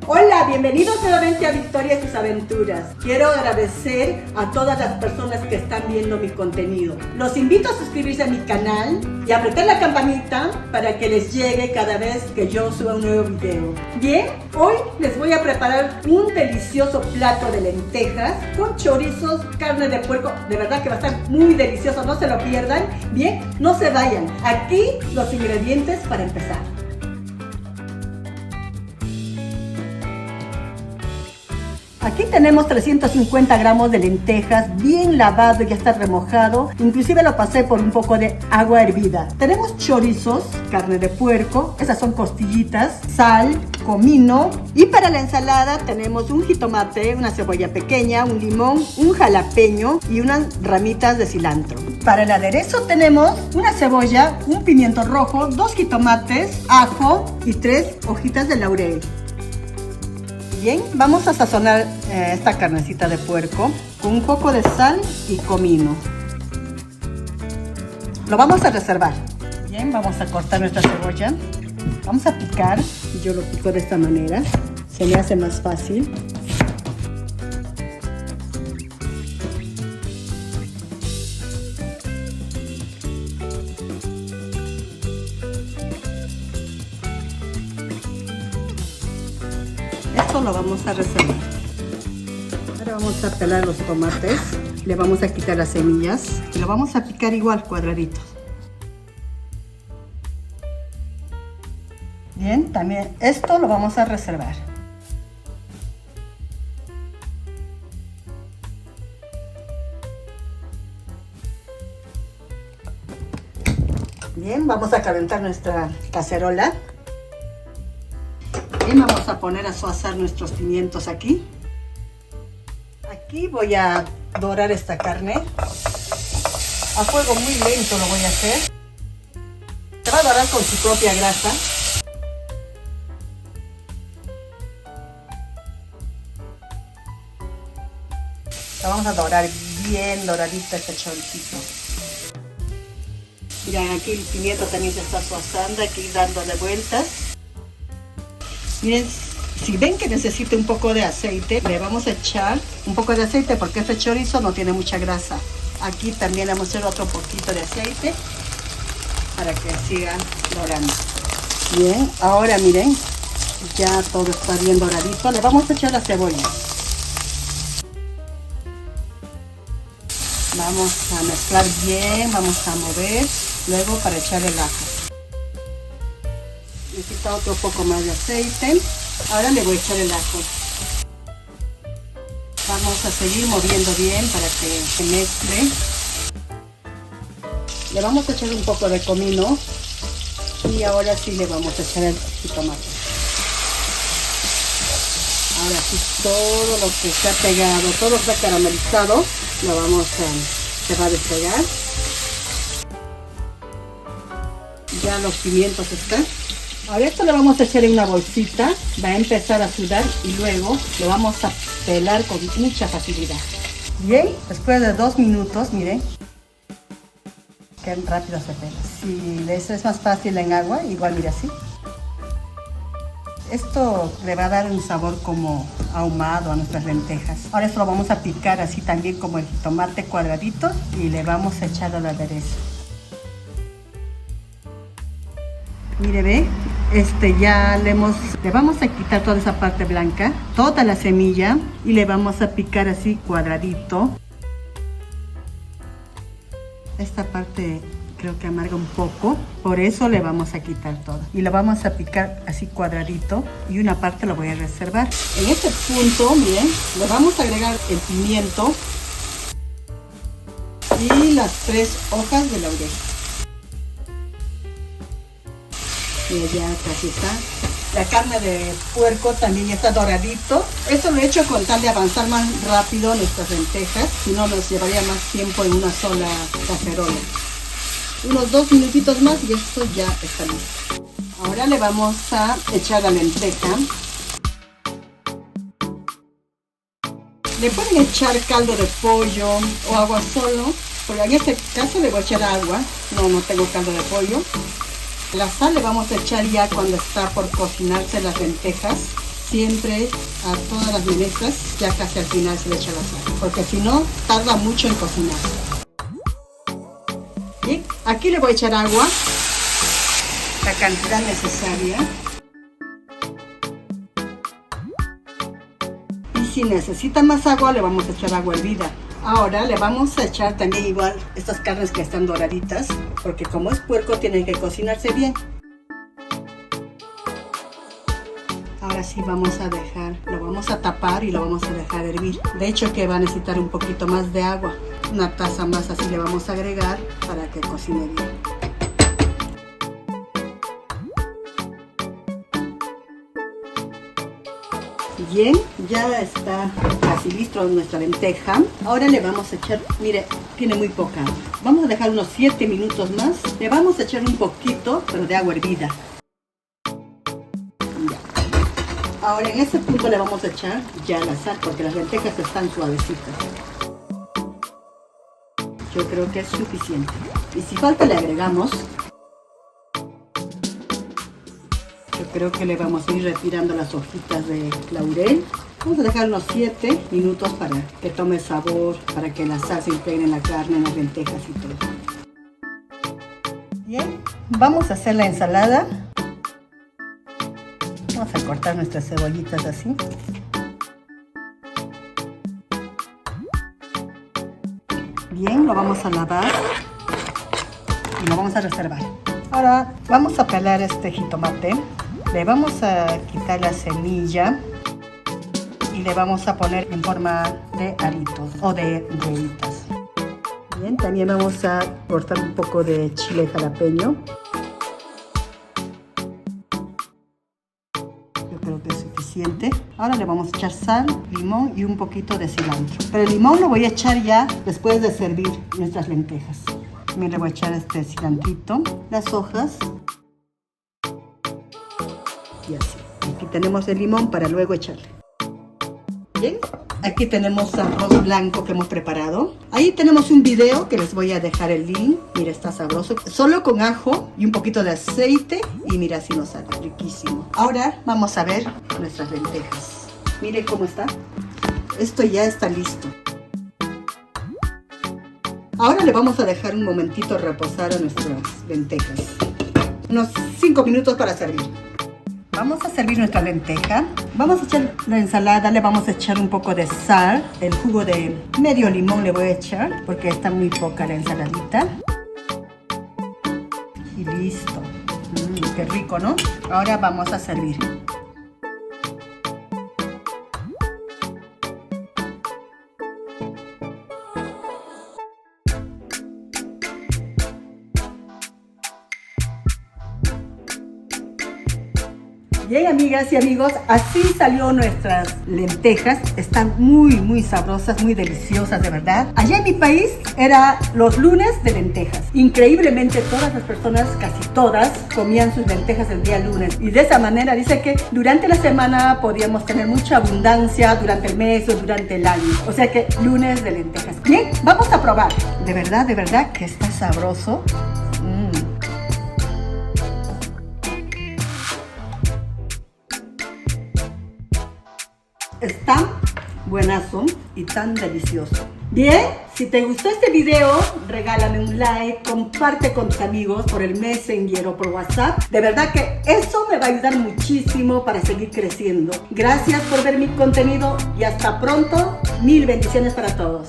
Hola, bienvenidos nuevamente a Victoria y sus aventuras. Quiero agradecer a todas las personas que están viendo mi contenido. Los invito a suscribirse a mi canal y a apretar la campanita para que les llegue cada vez que yo suba un nuevo video. Bien, hoy les voy a preparar un delicioso plato de lentejas con chorizos, carne de puerco. De verdad que va a estar muy delicioso, no se lo pierdan. Bien, no se vayan. Aquí los ingredientes para empezar. Aquí tenemos 350 gramos de lentejas, bien lavado, ya está remojado. Inclusive lo pasé por un poco de agua hervida. Tenemos chorizos, carne de puerco, esas son costillitas, sal, comino. Y para la ensalada tenemos un jitomate, una cebolla pequeña, un limón, un jalapeño y unas ramitas de cilantro. Para el aderezo tenemos una cebolla, un pimiento rojo, 2 jitomates, ajo y 3 hojitas de laurel. Bien, vamos a sazonar esta carnecita de puerco con un poco de sal y comino. Lo vamos a reservar. Bien, vamos a cortar nuestra cebolla. Vamos a picar. Yo lo pico de esta manera. Se me hace más fácil. Esto lo vamos a reservar. Ahora vamos a pelar los tomates. Le vamos a quitar las semillas. Y lo vamos a picar igual, cuadraditos. Bien, también esto lo vamos a reservar. Bien, vamos a calentar nuestra cacerola. Y vamos a poner a asar nuestros pimientos aquí. Aquí voy a dorar esta carne. A fuego muy lento lo voy a hacer. Se va a dorar con su propia grasa. La vamos a dorar bien doradita este choricito. Miren, aquí el pimiento también se está asando, aquí dándole vueltas. Miren, si ven que necesita un poco de aceite, le vamos a echar un poco de aceite porque este chorizo no tiene mucha grasa. Aquí también le vamos a echar otro poquito de aceite para que siga dorando. Bien, ahora miren, ya todo está bien doradito. Le vamos a echar la cebolla. Vamos a mezclar bien, vamos a mover, luego para echar el ajo. Necesita otro poco más de aceite. Ahora le voy a echar el ajo. Vamos a seguir moviendo bien para que se mezcle. Le vamos a echar un poco de comino. Y ahora sí le vamos a echar el jitomate. Ahora sí, todo lo que se ha pegado, todo lo que está caramelizado, se va a despegar. Ya los pimientos están. Ahora esto lo vamos a echar en una bolsita, va a empezar a sudar y luego lo vamos a pelar con mucha facilidad. Bien, después de 2 minutos, miren, qué rápido se pela. Si les es más fácil en agua, igual mire así. Esto le va a dar un sabor como ahumado a nuestras lentejas. Ahora esto lo vamos a picar así también como el jitomate cuadradito y le vamos a echar al aderezo. Mire, ve, ya le vamos a quitar toda esa parte blanca, toda la semilla y le vamos a picar así cuadradito. Esta parte creo que amarga un poco, por eso le vamos a quitar todo. Y lo vamos a picar así cuadradito y una parte lo voy a reservar. En este punto, miren, le vamos a agregar el pimiento y las 3 hojas de laurel. Y ya casi está. La carne de puerco también ya está doradito. Esto lo he hecho con tal de avanzar más rápido nuestras lentejas. Si no, nos llevaría más tiempo en una sola cacerola. Unos 2 minutitos más y esto ya está listo. Ahora le vamos a echar la lenteja. Le pueden echar caldo de pollo o agua solo, pero en este caso le voy a echar agua. No tengo caldo de pollo. La sal le vamos a echar ya cuando está por cocinarse las lentejas. siempre a todas las menestras, ya casi al final se le echa la sal, porque si no, tarda mucho en cocinar. Bien, aquí le voy a echar agua, la cantidad necesaria. Y si necesita más agua, le vamos a echar agua hervida. Ahora le vamos a echar también igual estas carnes que están doraditas, porque como es puerco tienen que cocinarse bien. Ahora sí vamos a dejar, lo vamos a tapar y lo vamos a dejar hervir. De hecho que va a necesitar un poquito más de agua. Una taza más así le vamos a agregar para que cocine bien. Bien, ya está casi listo nuestra lenteja. Ahora le vamos a echar, mire, tiene muy poca agua. Vamos a dejar unos 7 minutos más. Le vamos a echar un poquito, pero de agua hervida. Ya. Ahora en este punto le vamos a echar ya la sal, porque las lentejas están suavecitas. Yo creo que es suficiente. Y si falta le agregamos. Yo creo que le vamos a ir retirando las hojitas de laurel. Vamos a dejar unos 7 minutos para que tome sabor, para que la sal se impregne en la carne, en las lentejas y todo. Bien, vamos a hacer la ensalada. Vamos a cortar nuestras cebollitas así. Bien, lo vamos a lavar y lo vamos a reservar. Ahora vamos a pelar este jitomate. Le vamos a quitar la semilla y le vamos a poner en forma de aritos o de bolitas. Bien, también vamos a cortar un poco de chile jalapeño. Yo creo que es suficiente. Ahora le vamos a echar sal, limón y un poquito de cilantro. Pero el limón lo voy a echar ya después de servir nuestras lentejas. También le voy a echar este cilantrito, las hojas. Y así. Aquí tenemos el limón para luego echarle. Bien, aquí tenemos arroz blanco que hemos preparado. Ahí tenemos un video que les voy a dejar el link. Mira, está sabroso. Solo con ajo y un poquito de aceite. Y mira, así nos sale riquísimo. Ahora vamos a ver nuestras lentejas. Miren cómo está. Esto ya está listo. Ahora le vamos a dejar un momentito reposar a nuestras lentejas. Unos 5 minutos para servir. Vamos a servir nuestra lenteja. Vamos a echar la ensalada, le vamos a echar un poco de sal. El jugo de medio limón le voy a echar porque está muy poca la ensaladita. Y listo. Qué rico, ¿no? Ahora vamos a servir. Bien, amigas y amigos, así salió nuestras lentejas. Están muy sabrosas, muy deliciosas, de verdad. Allá en mi país era los lunes de lentejas. Increíblemente todas las personas, casi todas, comían sus lentejas el día lunes. Y de esa manera dice que durante la semana podíamos tener mucha abundancia durante el mes o durante el año. O sea que lunes de lentejas. Bien, vamos a probar. De verdad que está sabroso. Es tan buenazo y tan delicioso. Bien, si te gustó este video, regálame un like, comparte con tus amigos por el Messenger o por WhatsApp. De verdad que eso me va a ayudar muchísimo para seguir creciendo. Gracias por ver mi contenido y hasta pronto. Mil bendiciones para todos.